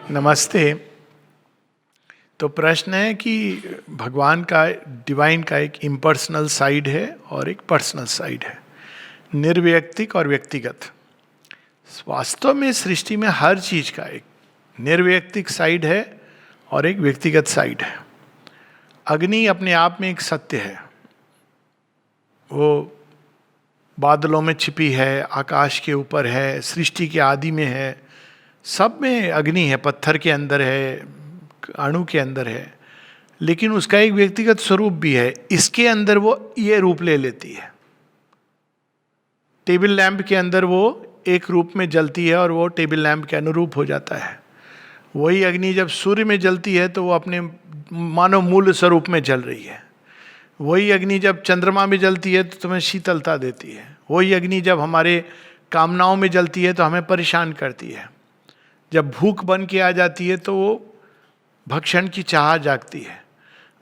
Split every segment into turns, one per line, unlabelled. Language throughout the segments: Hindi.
नमस्ते। तो प्रश्न है कि भगवान का, डिवाइन का एक इम्पर्सनल साइड है और एक पर्सनल साइड है, निर्वैयक्तिक और व्यक्तिगत। वास्तव में सृष्टि में हर चीज का एक निर्वैयक्तिक साइड है और एक व्यक्तिगत साइड है। अग्नि अपने आप में एक सत्य है, वो बादलों में छिपी है, आकाश के ऊपर है, सृष्टि के आदि में है, सब में अग्नि है, पत्थर के अंदर है, अणु के अंदर है। लेकिन उसका एक व्यक्तिगत स्वरूप भी है। इसके अंदर वो ये रूप ले लेती है। टेबल लैंप के अंदर वो एक रूप में जलती है और वो टेबल लैंप के अनुरूप हो जाता है। वही अग्नि जब सूर्य में जलती है तो वो अपने मानव मूल स्वरूप में जल रही है। वही अग्नि जब चंद्रमा में जलती है तो तुम्हें शीतलता देती है। वही अग्नि जब हमारे कामनाओं में जलती है तो हमें परेशान करती है। जब भूख बन के आ जाती है तो वो भक्षण की चाह जागती है।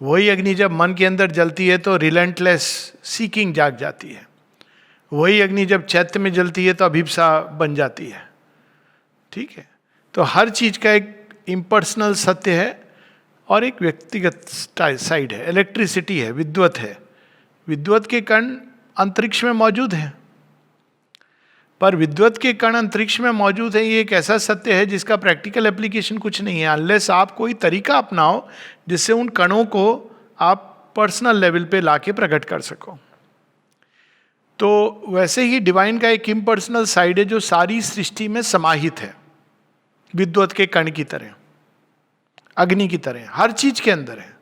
वही अग्नि जब मन के अंदर जलती है तो रिलेंटलेस सीकिंग जाग जाती है। वही अग्नि जब चैत्य में जलती है तो अभिप्सा बन जाती है। ठीक है, तो हर चीज का एक इम्पर्सनल सत्य है और एक व्यक्तिगत साइड है। इलेक्ट्रिसिटी है, विद्युत है। विद्युत के कण अंतरिक्ष में मौजूद हैं, पर विद्युत के कण अंतरिक्ष में मौजूद है, ये एक ऐसा सत्य है जिसका प्रैक्टिकल एप्लीकेशन कुछ नहीं है, अनलेस आप कोई तरीका अपनाओ जिससे उन कणों को आप पर्सनल लेवल पे लाके प्रकट कर सको। तो वैसे ही डिवाइन का एक इम्पर्सनल साइड है जो सारी सृष्टि में समाहित है, विद्युत के कण की तरह, अग्नि की तरह, हर चीज के अंदर है।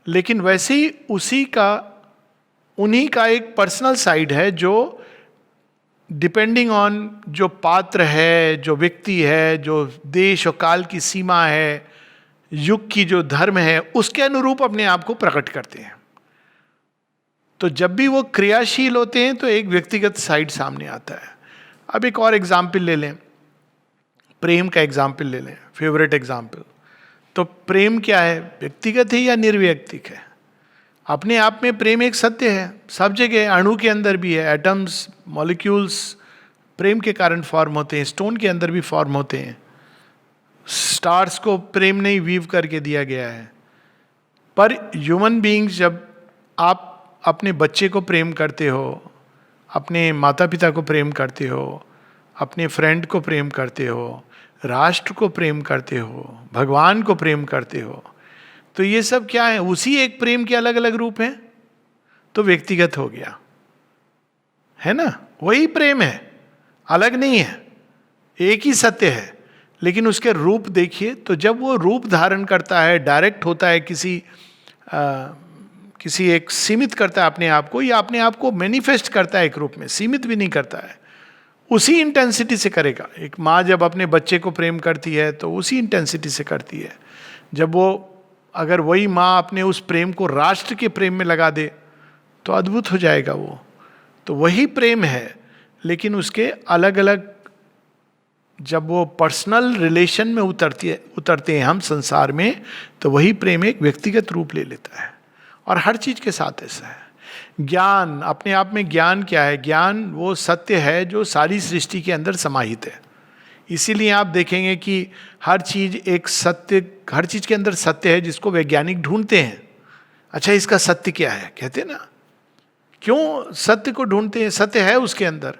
लेकिन वैसे ही उन्हीं का एक पर्सनल साइड है जो डिपेंडिंग ऑन जो पात्र है, जो व्यक्ति है, जो देश और काल की सीमा है, युग की जो धर्म है, उसके अनुरूप अपने आप को प्रकट करते हैं। तो जब भी वो क्रियाशील होते हैं तो एक व्यक्तिगत साइड सामने आता है। अब एक और एग्जाम्पल ले लें, प्रेम का एग्जाम्पल ले लें, फेवरेट एग्जाम्पल। तो प्रेम क्या है, व्यक्तिगत है या निर्वैयक्तिक है? अपने आप में प्रेम एक सत्य है, सब जगह, अणु के अंदर भी है। एटम्स, मॉलिक्यूल्स प्रेम के कारण फॉर्म होते हैं, स्टोन के अंदर भी फॉर्म होते हैं। स्टार्स को प्रेम ने ही वीव करके दिया गया है। पर ह्यूमन बीइंग्स, जब आप अपने बच्चे को प्रेम करते हो, अपने माता पिता को प्रेम करते हो, अपने फ्रेंड को प्रेम करते हो, राष्ट्र को प्रेम करते हो, भगवान को प्रेम करते हो, तो ये सब क्या है? उसी एक प्रेम के अलग अलग रूप हैं। तो व्यक्तिगत हो गया, है ना? वही प्रेम है, अलग नहीं है, एक ही सत्य है। लेकिन उसके रूप देखिए, तो जब वो रूप धारण करता है, डायरेक्ट होता है, किसी एक सीमित करता है अपने आप को, या अपने आप को मैनिफेस्ट करता है एक रूप में, सीमित भी नहीं करता है, उसी इंटेंसिटी से करेगा। एक माँ जब अपने बच्चे को प्रेम करती है तो उसी इंटेंसिटी से करती है। जब वो, अगर वही माँ अपने उस प्रेम को राष्ट्र के प्रेम में लगा दे तो अद्भुत हो जाएगा वो। तो वही प्रेम है, लेकिन उसके अलग अलग, जब वो पर्सनल रिलेशन में उतरते हैं हम संसार में, तो वही प्रेम एक व्यक्तिगत रूप ले लेता है। और हर चीज के साथ ऐसा है। ज्ञान, अपने आप में ज्ञान क्या है? ज्ञान वो सत्य है जो सारी सृष्टि के अंदर समाहित है। इसीलिए आप देखेंगे कि हर चीज एक सत्य, हर चीज के अंदर सत्य है जिसको वैज्ञानिक ढूंढते हैं। अच्छा, इसका सत्य क्या है? कहते हैं ना, क्यों सत्य को ढूंढते हैं? सत्य है उसके अंदर,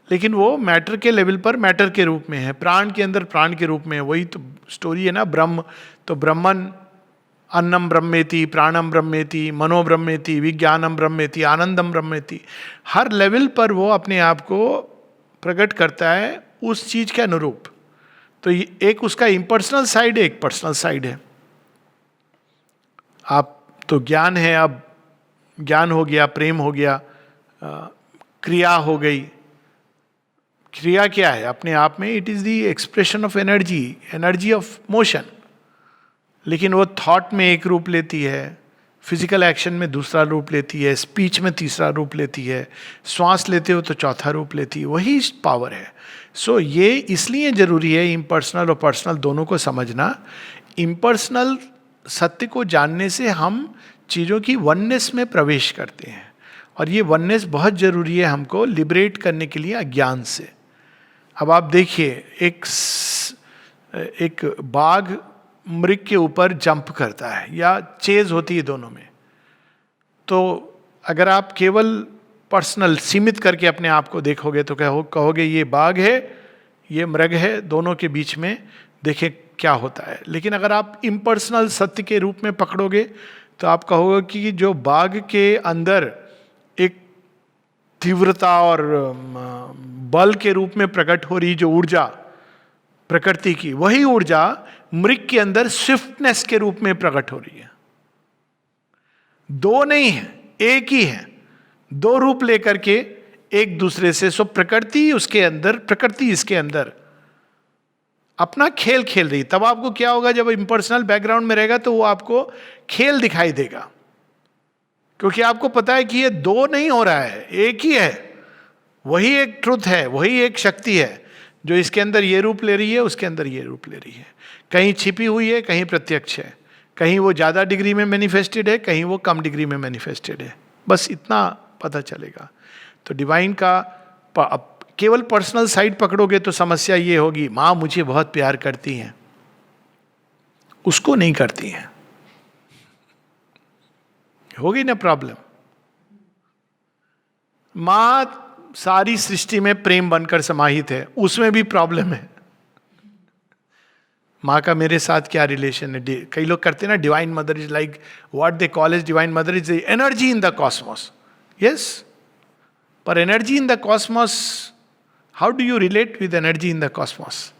लेकिन वो मैटर के लेवल पर मैटर के रूप में है, प्राण के अंदर प्राण के रूप में है। वही तो स्टोरी है ना, ब्रह्म। तो ब्रह्मन अन्नम ब्रह्मेति, प्राणम ब्रह्मेति, मनो ब्रह्मेति, विज्ञानम ब्रह्मेति, आनंदम ब्रह्मेति। हर लेवल पर वो अपने आप को प्रकट करता है उस चीज के अनुरूप। तो एक उसका इम्पर्सनल साइड है, एक पर्सनल साइड है। आप तो ज्ञान है, अब ज्ञान हो गया, प्रेम हो गया, क्रिया हो गई। क्रिया क्या है? अपने आप में it is the expression of energy, energy of motion. लेकिन वो थॉट में एक रूप लेती है, फिजिकल एक्शन में दूसरा रूप लेती है, स्पीच में तीसरा रूप लेती है, श्वास लेते हो तो चौथा रूप लेती है। वही पावर है। सो ये इसलिए जरूरी है इम्पर्सनल और पर्सनल दोनों को समझना। इम्पर्सनल सत्य को जानने से हम चीज़ों की वननेस में प्रवेश करते हैं, और ये वननेस बहुत जरूरी है हमको लिबरेट करने के लिए अज्ञान से। अब आप देखिए, एक एक बाघ मृग के ऊपर जंप करता है या चेज होती है दोनों में, तो अगर आप केवल पर्सनल सीमित करके अपने आप को देखोगे तो कहोगे ये बाघ है, ये मृग है, दोनों के बीच में देखें क्या होता है। लेकिन अगर आप इम्पर्सनल सत्य के रूप में पकड़ोगे तो आप कहोगे कि जो बाघ के अंदर एक तीव्रता और बल के रूप में प्रकट हो रही जो ऊर्जा प्रकृति की, वही ऊर्जा मृग के अंदर स्विफ्टनेस के रूप में प्रकट हो रही है। दो नहीं है, एक ही है, दो रूप लेकर के एक दूसरे से। सो प्रकृति उसके अंदर, प्रकृति इसके अंदर अपना खेल खेल रही। तब आपको क्या होगा, जब इम्पर्सनल बैकग्राउंड में रहेगा तो वो आपको खेल दिखाई देगा, क्योंकि आपको पता है कि ये दो नहीं हो रहा है, एक ही है। वही एक ट्रुथ है, वही एक शक्ति है जो इसके अंदर ये रूप ले रही है, उसके अंदर ये रूप ले रही है। कहीं छिपी हुई है, कहीं प्रत्यक्ष है, कहीं वो ज़्यादा डिग्री में मैनिफेस्टेड है, कहीं वो कम डिग्री में मैनिफेस्टेड है। बस इतना पता चलेगा। तो डिवाइन का केवल पर्सनल साइड पकड़ोगे तो समस्या ये होगी, माँ मुझे बहुत प्यार करती हैं, उसको नहीं करती हैं, होगी ना प्रॉब्लम। माँ सारी सृष्टि में प्रेम बनकर समाहित है, उसमें भी प्रॉब्लम है। माँ का मेरे साथ क्या रिलेशन है? कई लोग करते हैं ना, divine mother is like what they call as divine mother is the energy in the cosmos. Yes, पर energy in the cosmos, how do you relate with energy in the cosmos?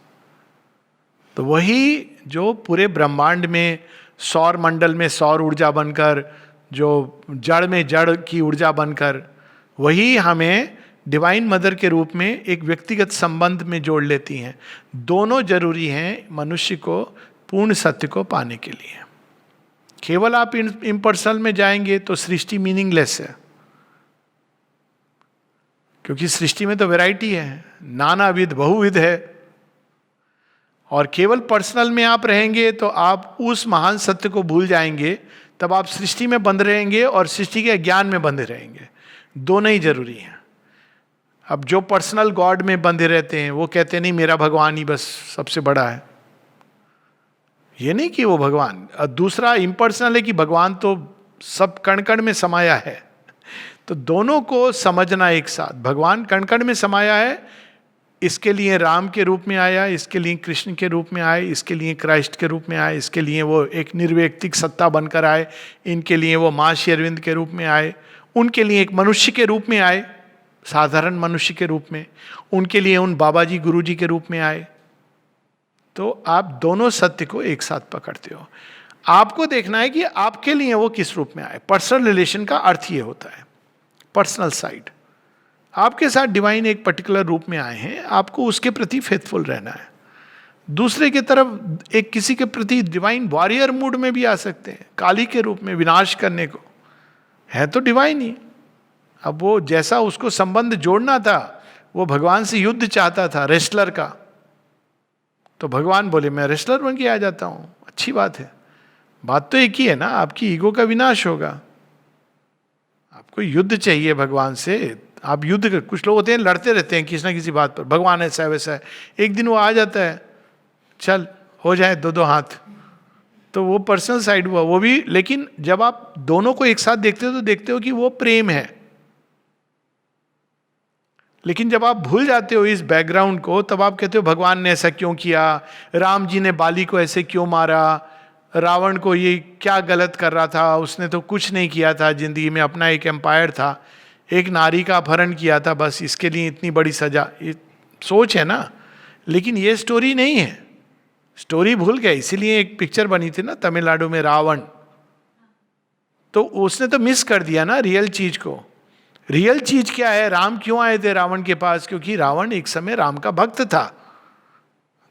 तो वही जो पूरे ब्रह्मांड में सौर मंडल में सौर ऊर्जा बनकर, जो जड़ में जड़ की ऊर्जा बनकर, वही हमें डिवाइन मदर के रूप में एक व्यक्तिगत संबंध में जोड़ लेती हैं। दोनों जरूरी हैं मनुष्य को पूर्ण सत्य को पाने के लिए। केवल आप इम्पर्सनल में जाएंगे तो सृष्टि मीनिंगलेस है, क्योंकि सृष्टि में तो वैरायटी है, नानाविध बहुविध है। और केवल पर्सनल में आप रहेंगे तो आप उस महान सत्य को भूल जाएंगे, तब आप सृष्टि में बंध रहेंगे और सृष्टि के ज्ञान में बंधे रहेंगे। दोनों ही जरूरी हैं। अब जो पर्सनल गॉड में बंधे रहते हैं वो कहते नहीं मेरा भगवान ही बस सबसे बड़ा है। ये नहीं कि वो भगवान, दूसरा इम्पर्सनल है कि भगवान तो सब कण कण में समाया है। तो दोनों को समझना एक साथ, भगवान कण कण में समाया है, इसके लिए राम के रूप में आया, इसके लिए कृष्ण के रूप में आए, इसके लिए क्राइस्ट के रूप में आए, इसके लिए वो एक निर्व्यक्तिक सत्ता बनकर आए, इनके लिए वो माँ श्री अरविंद के रूप में आए, उनके लिए एक मनुष्य के रूप में आए, साधारण मनुष्य के रूप में, उनके लिए उन बाबा जी गुरु जी के रूप में आए। तो आप दोनों सत्य को एक साथ पकड़ते हो। आपको देखना है कि आपके लिए वो किस रूप में आए। पर्सनल रिलेशन का अर्थ ये होता है, पर्सनल साइड। आपके साथ डिवाइन एक पर्टिकुलर रूप में आए हैं, आपको उसके प्रति फेथफुल रहना है। दूसरे की तरफ एक किसी के प्रति डिवाइन वॉरियर मूड में भी आ सकते हैं, काली के रूप में विनाश करने को, है तो डिवाइन ही। अब वो जैसा उसको संबंध जोड़ना था, वो भगवान से युद्ध चाहता था रेसलर का, तो भगवान बोले मैं रेसलर बन के आ जाता हूं। अच्छी बात है, बात तो एक ही है ना, आपकी ईगो का विनाश होगा। आपको युद्ध चाहिए भगवान से, आप युद्ध कर, कुछ लोग होते हैं लड़ते रहते हैं किसी ना किसी बात पर, भगवान ऐसा है वैसा है, एक दिन वो आ जाता है, चल हो जाए दो दो हाथ, तो वो पर्सनल साइड हुआ वो भी। लेकिन जब आप दोनों को एक साथ देखते हो तो देखते हो कि वो प्रेम है। लेकिन जब आप भूल जाते हो इस बैकग्राउंड को, तब आप कहते हो भगवान ने ऐसा क्यों किया, राम जी ने बाली को ऐसे क्यों मारा, रावण को ये क्या गलत कर रहा था, उसने तो कुछ नहीं किया था जिंदगी में, अपना एक एम्पायर था, एक नारी का अपहरण किया था, बस इसके लिए इतनी बड़ी सजा। ये सोच है ना, लेकिन ये स्टोरी नहीं है, स्टोरी भूल गया। इसीलिए एक पिक्चर बनी थी ना तमिलनाडु में रावण, तो उसने तो मिस कर दिया ना रियल चीज को। रियल चीज क्या है, राम क्यों आए थे रावण के पास, क्योंकि रावण एक समय राम का भक्त था,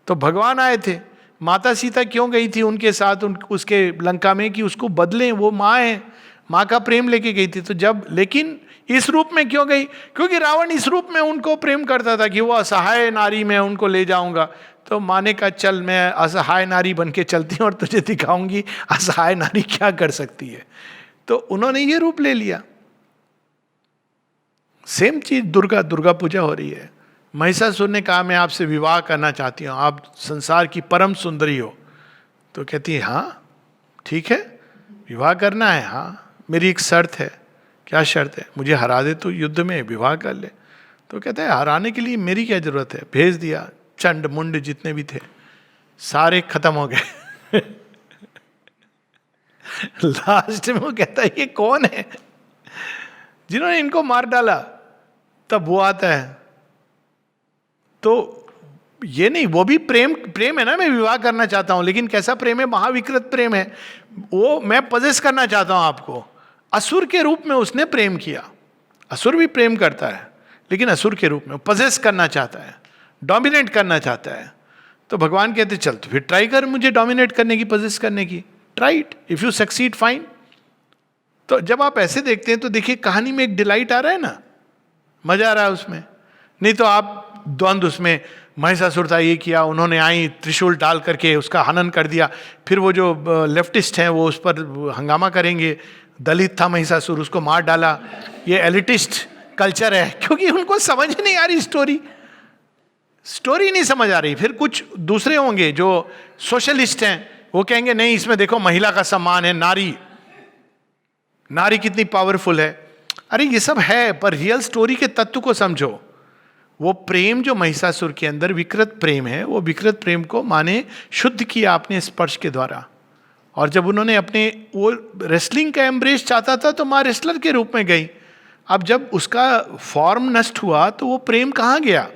तो भगवान आए थे। माता सीता क्यों गई थी उनके साथ उसके लंका में, कि उसको बदलें, वो माँ है, माँ का प्रेम लेके गई थी। तो जब, लेकिन इस रूप में क्यों गई, क्योंकि रावण इस रूप में उनको प्रेम करता था कि वो असहाय नारी में उनको ले जाऊंगा। तो माँ ने कहा चल मैं असहाय नारी बन के चलती हूँ और तुझे दिखाऊंगी असहाय नारी क्या कर सकती है। तो उन्होंने ये रूप ले लिया। सेम चीज दुर्गा पूजा हो रही है, महिषासुर ने कहा मैं आपसे विवाह करना चाहती हूँ, आप संसार की परम सुंदरी हो। तो कहती है हाँ ठीक है, विवाह करना है, हाँ मेरी एक शर्त है। क्या शर्त है? मुझे हरा दे तो युद्ध में, विवाह कर ले। तो कहता है हराने के लिए मेरी क्या जरूरत है। भेज दिया, चंड मुंड जितने भी थे सारे खत्म हो गए। लास्ट में वो कहता है ये कौन है जिन्होंने इनको मार डाला। तब वो आता है, तो ये नहीं, वो भी प्रेम, प्रेम है ना, मैं विवाह करना चाहता हूं, लेकिन कैसा प्रेम है? महाविकृत प्रेम है वो, मैं पजेस करना चाहता हूं आपको। असुर के रूप में उसने प्रेम किया। असुर भी प्रेम करता है, लेकिन असुर के रूप में पजेस करना चाहता है, डोमिनेट करना चाहता है। तो भगवान कहते चल तो फिर ट्राई कर मुझे डोमिनेट करने की, पजेस करने की, try it, if you succeed fine. तो जब आप ऐसे देखते हैं तो देखिए कहानी में एक डिलाइट आ रहा है ना, मजा आ रहा है उसमें। नहीं तो आप द्वंद्व उसमें, महिषासुर था ये किया, उन्होंने आई त्रिशूल डाल करके उसका हनन कर दिया, फिर वो जो लेफ्टिस्ट हैं वो उस पर हंगामा करेंगे, दलित था महिषासुर उसको मार डाला। ये एलिटिस्ट कल्चर है, क्योंकि उनको समझ नहीं आ रही स्टोरी नहीं समझ आ रही। फिर कुछ दूसरे होंगे जो सोशलिस्ट हैं, वो कहेंगे नहीं इसमें देखो महिला का सम्मान है, नारी कितनी पावरफुल है। अरे ये सब है, पर रियल स्टोरी के तत्व को समझो। वो प्रेम जो महिषासुर के अंदर विकृत प्रेम है, वो विकृत प्रेम को माने शुद्ध किया आपने स्पर्श के द्वारा। और जब उन्होंने अपने, वो रेसलिंग का एम्ब्रेस चाहता था तो माँ रेसलर के रूप में गई। अब जब उसका फॉर्म नष्ट हुआ तो वो प्रेम कहाँ गया?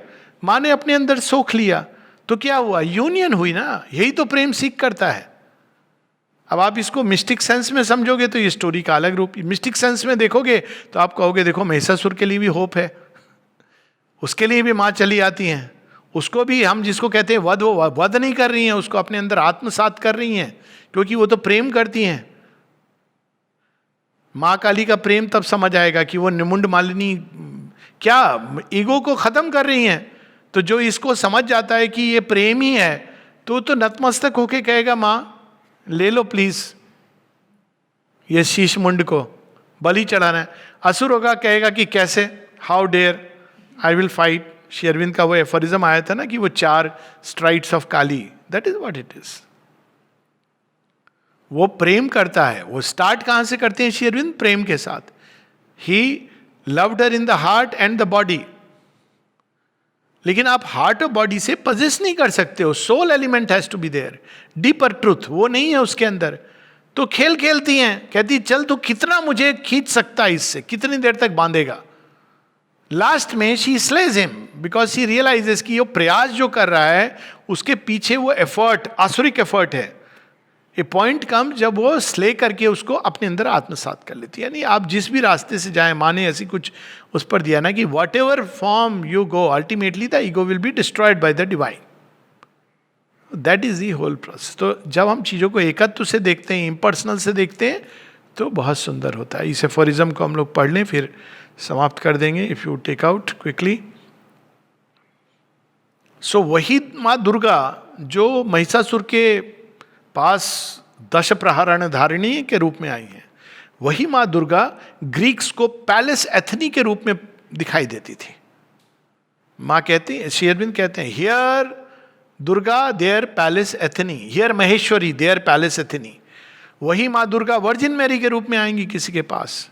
माँ ने अपने अंदर सोख लिया, तो क्या हुआ? यूनियन हुई ना। यही तो प्रेम सीख करता है। अब आप इसको मिस्टिक सेंस में समझोगे तो ये स्टोरी का अलग रूप, मिस्टिक सेंस में देखोगे तो आप कहोगे देखो महिषासुर के लिए भी होप है, उसके लिए भी माँ चली आती हैं, उसको भी हम जिसको कहते हैं वध, वो वध नहीं कर रही हैं, उसको अपने अंदर आत्मसात कर रही हैं, क्योंकि वो तो प्रेम करती हैं। माँ काली का प्रेम तब समझ आएगा कि वो निमुंड मालिनी क्या ईगो को खत्म कर रही हैं। तो जो इसको समझ जाता है कि ये प्रेम ही है, तो नतमस्तक होके कहेगा माँ ले लो प्लीज, ये शीश मुंड को बलि चढ़ाना है। असुर होगा, कहेगा कि कैसे, how dare, I will fight. Shri Aurobindo का वो एफरिज्म आया था ना कि वो 4 strides of Kali, that is what it is. वो प्रेम करता है। वो स्टार्ट कहां से करते हैं श्री अरविंद? प्रेम के साथ। He loved her in the heart and the body. लेकिन आप हार्ट और बॉडी से पजेस नहीं कर सकते हो, soul element has to be there, deeper truth वो नहीं है उसके अंदर। तो खेल खेलती हैं, कहती चल तू कितना मुझे खींच सकता है इससे, कितनी देर तक बांधेगा। लास्ट में she slays him because she realises कि वो प्रयास जो कर रहा है उसके पीछे वो एफर्ट, आसुरिक एफर्ट है। ए पॉइंट कम जब वो स्ले करके उसको अपने अंदर आत्मसात कर लेती है। यानी आप जिस भी रास्ते से जाएं, माने ऐसी कुछ उस पर दिया ना कि whatever form you go ultimately the ego will be destroyed by the divine. That is the whole process. तो जब हम चीज़ों को एकत्व से देखते हैं, इम्पर्सनल से देखते हैं, तो बहुत सुंदर होता है। इस एफोरिज्म को हम लोग पढ़ लें, फिर समाप्त कर देंगे। If you take out quickly. So वही माँ दुर्गा जो महिषासुर के पास 10 प्रहरण धारिणी के रूप में आई है, वही माँ दुर्गा ग्रीक्स को पैलेस एथनी के रूप में दिखाई देती थी। माँ कहती है, श्री अरविंद कहते हैं, here Durga there Pallas Athene, here Maheshwari there Pallas Athene. वही माँ दुर्गा वर्जिन मैरी के रूप में आएंगी किसी के पास।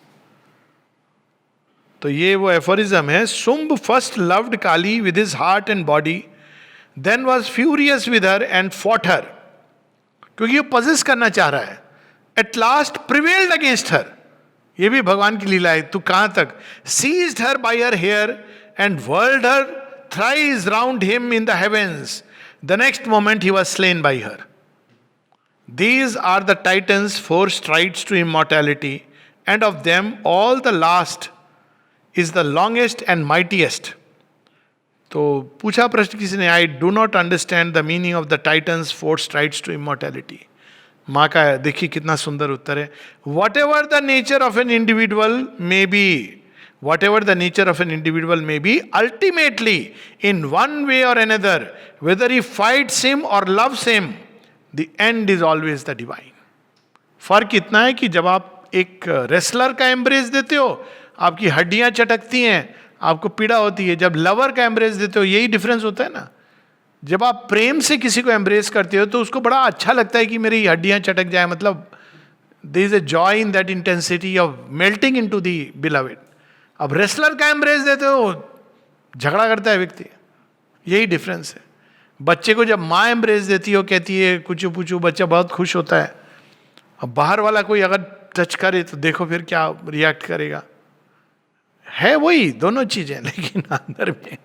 तो ये वो एफोरिज्म है। Shumbh first loved Kali with his heart and body, then was furious with her and fought her, क्योंकि वो पजेस करना चाह रहा है। At last prevailed against her, ये भी भगवान की लीला है। तू कहां तक? Seized her by her hair and whirled her thrice round him in the heavens, the next moment he was slain by her. These are the Titans' 4 strides to immortality, and of them all the last is the longest and mightiest. तो पूछा प्रश्न किसी ने, I do not understand the meaning of the titans 4 strides to immortality. माँ का देखिए कितना सुंदर उत्तर है। Whatever the nature of an individual may be, whatever the nature of an individual may be, ultimately in one way or another, whether he fights him or loves him, the end is always the divine. फर्क इतना है कि जब आप एक रेसलर का एम्ब्रेस देते हो, आपकी हड्डियां चटकती हैं, आपको पीड़ा होती है। जब लवर का एम्ब्रेस देते हो, यही डिफरेंस होता है ना। जब आप प्रेम से किसी को एम्ब्रेस करते हो तो उसको बड़ा अच्छा लगता है कि मेरी हड्डियां चटक जाए, मतलब there is a joy in that intensity of melting into the beloved. अब रेसलर का एम्ब्रेस देते हो, झगड़ा करता है व्यक्ति। यही डिफरेंस है। बच्चे को जब माँ एम्ब्रेस देती हो, कहती है कुछ पूछू, बच्चा बहुत खुश होता है। अब बाहर वाला कोई अगर टच करे तो देखो फिर क्या रिएक्ट करेगा। है वही दोनों चीजें, लेकिन अंदर में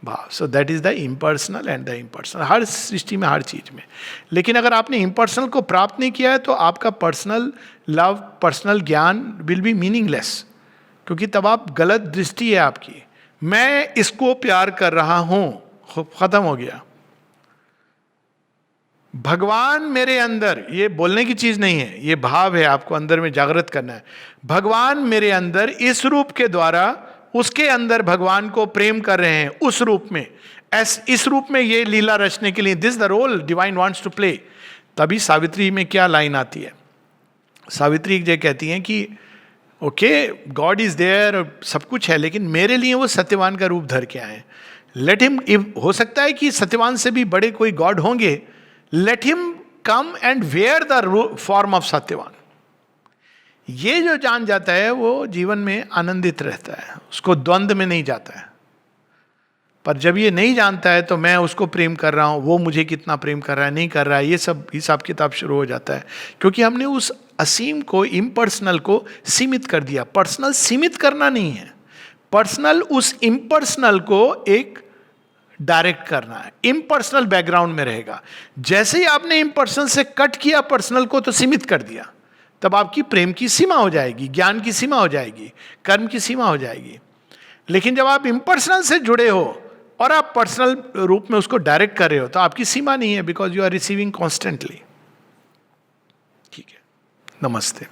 भाव। So that is the impersonal and the impersonal, हर सृष्टि में, हर चीज में। लेकिन अगर आपने इम्पर्सनल को प्राप्त नहीं किया है तो आपका पर्सनल लव, पर्सनल ज्ञान विल बी मीनिंगलेस, क्योंकि तब आप गलत दृष्टि है आपकी। मैं इसको प्यार कर रहा हूं, खत्म हो गया। भगवान मेरे अंदर, ये बोलने की चीज नहीं है, ये भाव है, आपको अंदर में जागृत करना है। भगवान मेरे अंदर इस रूप के द्वारा उसके अंदर भगवान को प्रेम कर रहे हैं उस रूप में, इस रूप में ये लीला रचने के लिए, this the role divine wants to play. तभी सावित्री में क्या लाइन आती है, सावित्री जो कहती हैं कि ओके गॉड इज देयर, सब कुछ है, लेकिन मेरे लिए वो सत्यवान का रूप धर के आए। लेट हिम, हो सकता है कि सत्यवान से भी बड़े कोई गॉड होंगे, let him come and wear the form of Satyavan. ये जो जान जाता है वो जीवन में आनंदित रहता है, उसको द्वंद्व में नहीं जाता है। पर जब ये नहीं जानता है तो मैं उसको प्रेम कर रहा हूँ, वो मुझे कितना प्रेम कर रहा है, नहीं कर रहा है, ये सब हिसाब किताब शुरू हो जाता है। क्योंकि हमने उस असीम को, इम्पर्सनल को सीमित कर दिया। पर्सनल सीमित करना नहीं है, पर्सनल उस इम्पर्सनल को एक डायरेक्ट करना है। इम्पर्सनल बैकग्राउंड में रहेगा। जैसे ही आपने इम्पर्सनल से कट किया पर्सनल को, तो सीमित कर दिया, तब आपकी प्रेम की सीमा हो जाएगी, ज्ञान की सीमा हो जाएगी, कर्म की सीमा हो जाएगी। लेकिन जब आप इम्पर्सनल से जुड़े हो और आप पर्सनल रूप में उसको डायरेक्ट कर रहे हो, तो आपकी सीमा नहीं है, because you are receiving constantly. ठीक है, नमस्ते।